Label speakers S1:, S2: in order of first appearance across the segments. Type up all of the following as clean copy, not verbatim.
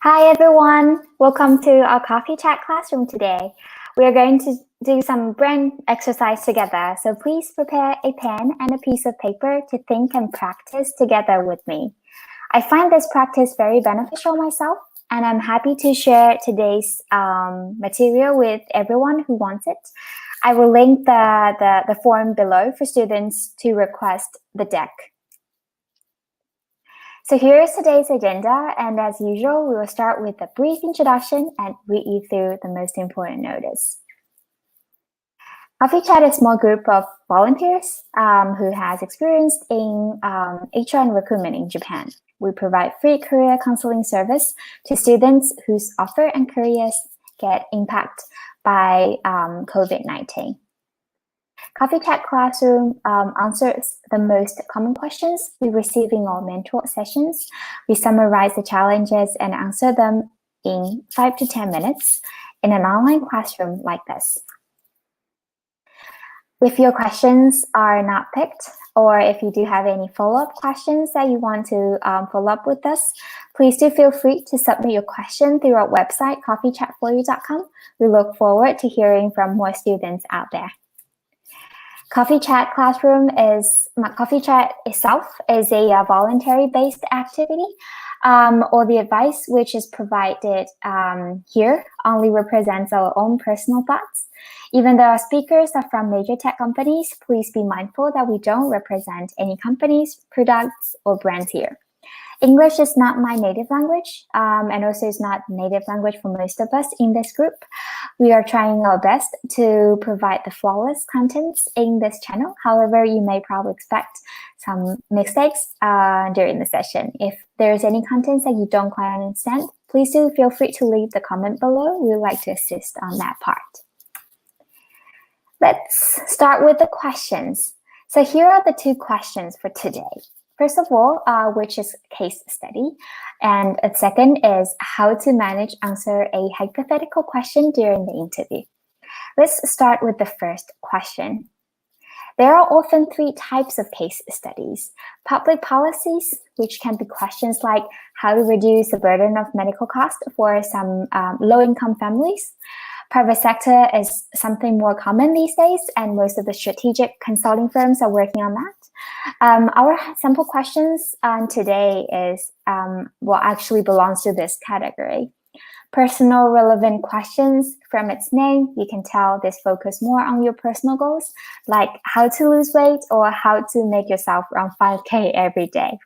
S1: Hi everyone, welcome to our coffee chat classroom today. We are going to do some brain exercise together, so please prepare a pen and a piece of paper to think and practice together with me. I find this practice very beneficial myself, and I'm happy to share today's material with everyone who wants it. I will link the form below for students to request the deck. So here is today's agenda, and as usual, we will start with a brief introduction and read you through the most important notice. Coffee Chat is a small group of volunteers who has experience in HR and recruitment in Japan. We provide free career counseling service to students whose offer and careers get impacted by COVID-19. Coffee Chat Classroom answers the most common questions we receive in our mentor sessions. We summarize the challenges and answer them in 5 to 10 minutes in an online classroom like this. If your questions are not picked, or if you do have any follow-up questions that you want to follow up with us, please do feel free to submit your question through our website, coffeechatforyou.com. We look forward to hearing from more students out there. Coffee Chat itself is a voluntary-based activity. Or the advice which is provided here only represents our own personal thoughts. Even though our speakers are from major tech companies, please be mindful that we don't represent any companies, products, or brands here. English is not my native language, and also is not native language for most of us in this group. We are trying our best to provide the flawless contents in this channel. However, you may probably expect some mistakes during the session. If there's any contents that you don't quite understand, please do feel free to leave the comment below. We would like to assist on that part. Let's start with the questions. So here are the 2 questions for today. First of all, which is case study, and a second is how to answer a hypothetical question during the interview. Let's start with the first question. There are often 3 types of case studies. Public policies, which can be questions like how to reduce the burden of medical costs for some low-income families. Private sector is something more common these days, and most of the strategic consulting firms are working on that. Our sample questions today is what actually belongs to this category. Personal relevant questions. From its name, you can tell this focus more on your personal goals, like how to lose weight or how to make yourself run 5K every day.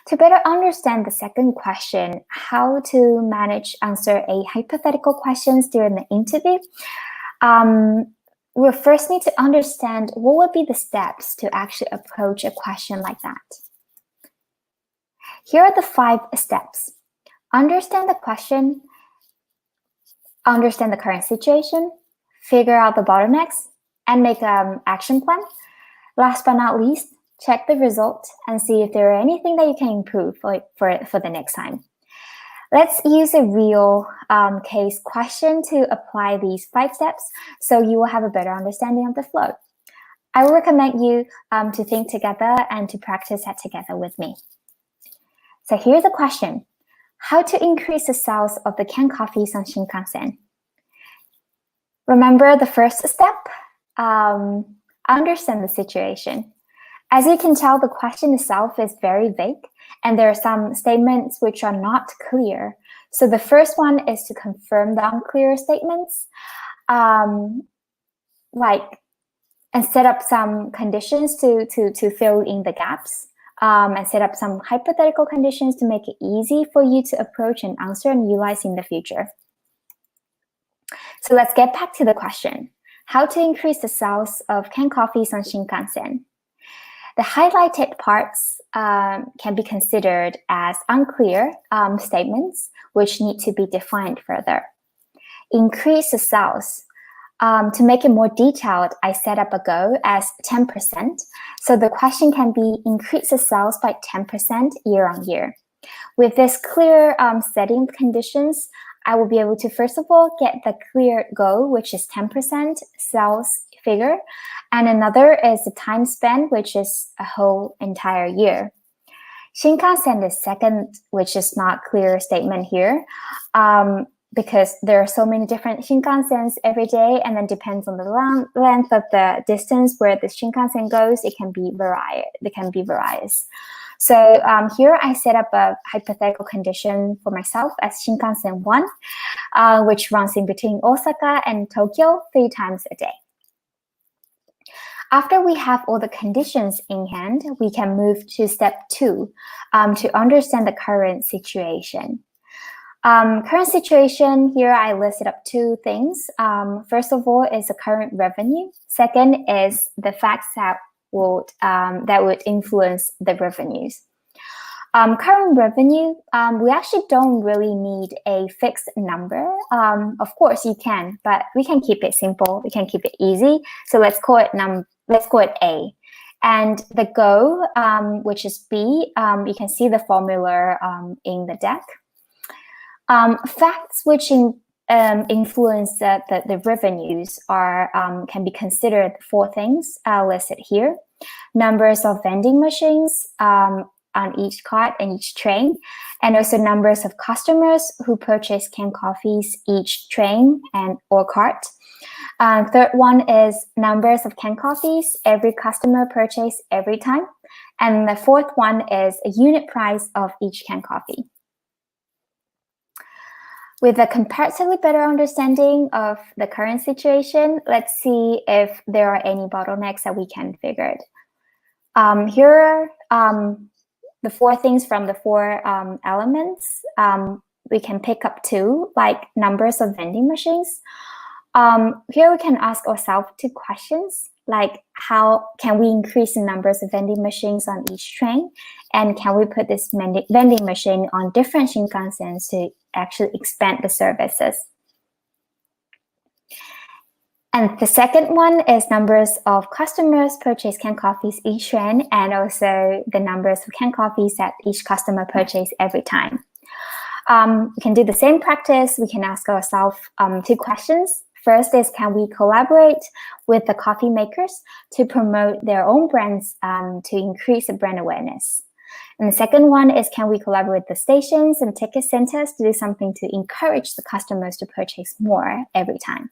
S1: To better understand the second question, how to answer a hypothetical questions during the interview, we'll first need to understand what would be the steps to actually approach a question like that. Here are the 5 steps. Understand the question, understand the current situation, figure out the bottlenecks, and make an action plan. Last but not least, check the result and see if there are anything that you can improve for the next time. Let's use a real case question to apply these 5 steps so you will have a better understanding of the flow. I would recommend you to think together and to practice that together with me. So here's the question. How to increase the sales of the canned coffees on Shinkansen? Remember the first step? Understand the situation. As you can tell, the question itself is very vague, and there are some statements which are not clear. So the first one is to confirm the unclear statements, and set up some conditions to fill in the gaps, and set up some hypothetical conditions to make it easy for you to approach and answer and utilize in the future. So let's get back to the question. How to increase the sales of canned coffees on Shinkansen? The highlighted parts can be considered as unclear statements, which need to be defined further. Increase the sales. To make it more detailed, I set up a goal as 10%. So the question can be increase the sales by 10% year on year. With this clear setting conditions, I will be able to, first of all, get the clear goal, which is 10% sales figure. And another is the time span, which is a whole entire year. Shinkansen is second, which is not clear statement here, because there are so many different Shinkansens every day, and then depends on the length of the distance where the Shinkansen goes, it can be various. So here I set up a hypothetical condition for myself as Shinkansen 1, which runs in between Osaka and Tokyo 3 times a day. After we have all the conditions in hand, we can move to step 2 to understand the current situation. Current situation, here I listed up 2 things. First of all is the current revenue. Second is the facts that would influence the revenues. Current revenue, we actually don't really need a fixed number. Of course you can, but we can keep it simple. We can keep it easy. So let's call it A. And the goal, which is B, you can see the formula in the deck. Facts which influence the revenues can be considered 4 things listed here. Numbers of vending machines on each cart and each train, and also numbers of customers who purchase canned coffees each train or cart. Third one is numbers of canned coffees every customer purchase every time. And the fourth one is a unit price of each canned coffee. With a comparatively better understanding of the current situation, let's see if there are any bottlenecks that we can figure out. Here are the 4 things from the 4 elements. We can pick up 2, like numbers of vending machines. Here we can ask ourselves 2 questions, like how can we increase the numbers of vending machines on each train? And can we put this vending machine on different Shinkansens to actually expand the services? And the second one is numbers of customers purchase canned coffees each train, and also the numbers of canned coffees that each customer purchase every time. We can do the same practice. We can ask ourselves 2 questions. First is, can we collaborate with the coffee makers to promote their own brands to increase the brand awareness? And the second one is, can we collaborate with the stations and ticket centers to do something to encourage the customers to purchase more every time?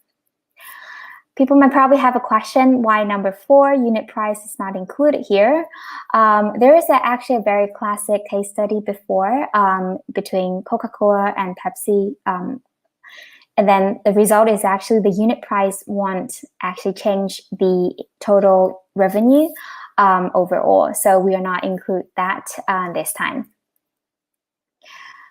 S1: People might probably have a question why number 4, unit price, is not included here. There is actually a very classic case study before between Coca-Cola and Pepsi. And then the result is actually the unit price won't actually change the total revenue overall. So we are not include that this time.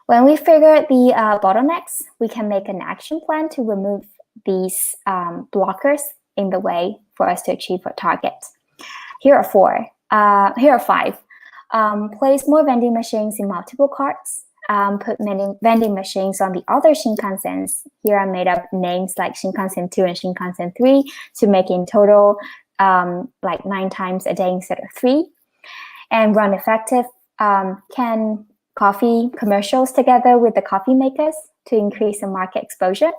S1: When we figure the bottlenecks, we can make an action plan to remove these blockers in the way for us to achieve our target. Here are 5. Place more vending machines in multiple carts. Put many vending machines on the other Shinkansens. Here I made up names like Shinkansen 2 and Shinkansen 3 to make in total like 9 times a day instead of 3. And run effective canned coffee commercials together with the coffee makers to increase the market exposure.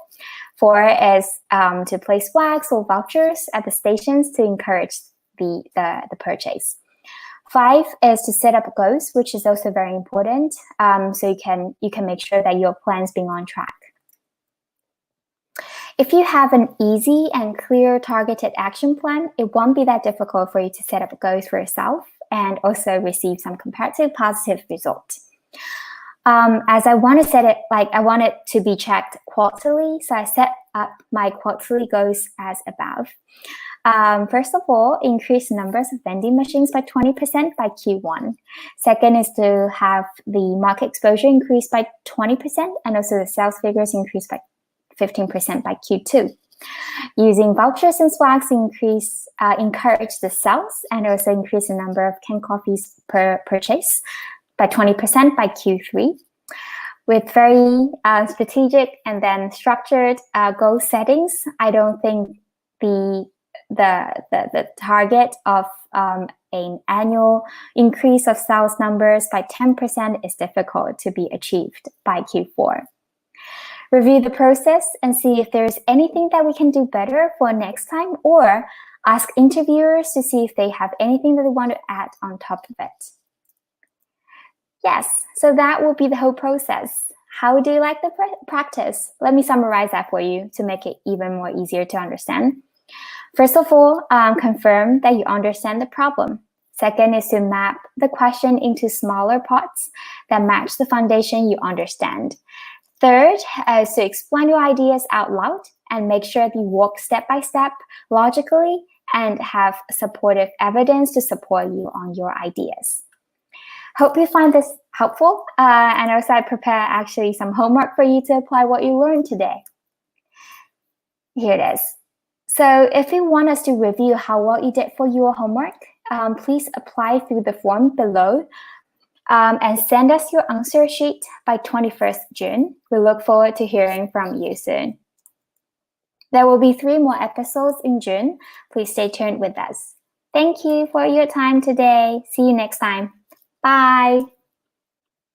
S1: 4 is to place flags or vouchers at the stations to encourage the purchase. 5 is to set up goals, which is also very important. So you can make sure that your plan's being on track. If you have an easy and clear targeted action plan, it won't be that difficult for you to set up goals for yourself and also receive some comparative positive results. As I want to set it, I want it to be checked quarterly, so I set up my quarterly goals as above. First of all, increase the numbers of vending machines by 20% by Q1. Second is to have the market exposure increase by 20% and also the sales figures increase by 15% by Q2. Using vouchers and swags encourage the sales and also increase the number of canned coffees per purchase by 20% by Q3. With very strategic and then structured goal settings, I don't think the target of an annual increase of sales numbers by 10% is difficult to be achieved by Q4. Review the process and see if there's anything that we can do better for next time, or ask interviewers to see if they have anything that they want to add on top of it. Yes, so that will be the whole process. How do you like the practice? Let me summarize that for you to make it even more easier to understand. First of all, confirm that you understand the problem. Second is to map the question into smaller parts that match the foundation you understand. Third is to explain your ideas out loud and make sure that you walk step by step logically and have supportive evidence to support you on your ideas. Hope you find this helpful, and also I prepare actually some homework for you to apply what you learned today. Here it is. So if you want us to review how well you did for your homework, please apply through the form below and send us your answer sheet by 21st June. We look forward to hearing from you soon. There will be 3 more episodes in June. Please stay tuned with us. Thank you for your time today. See you next time. Bye.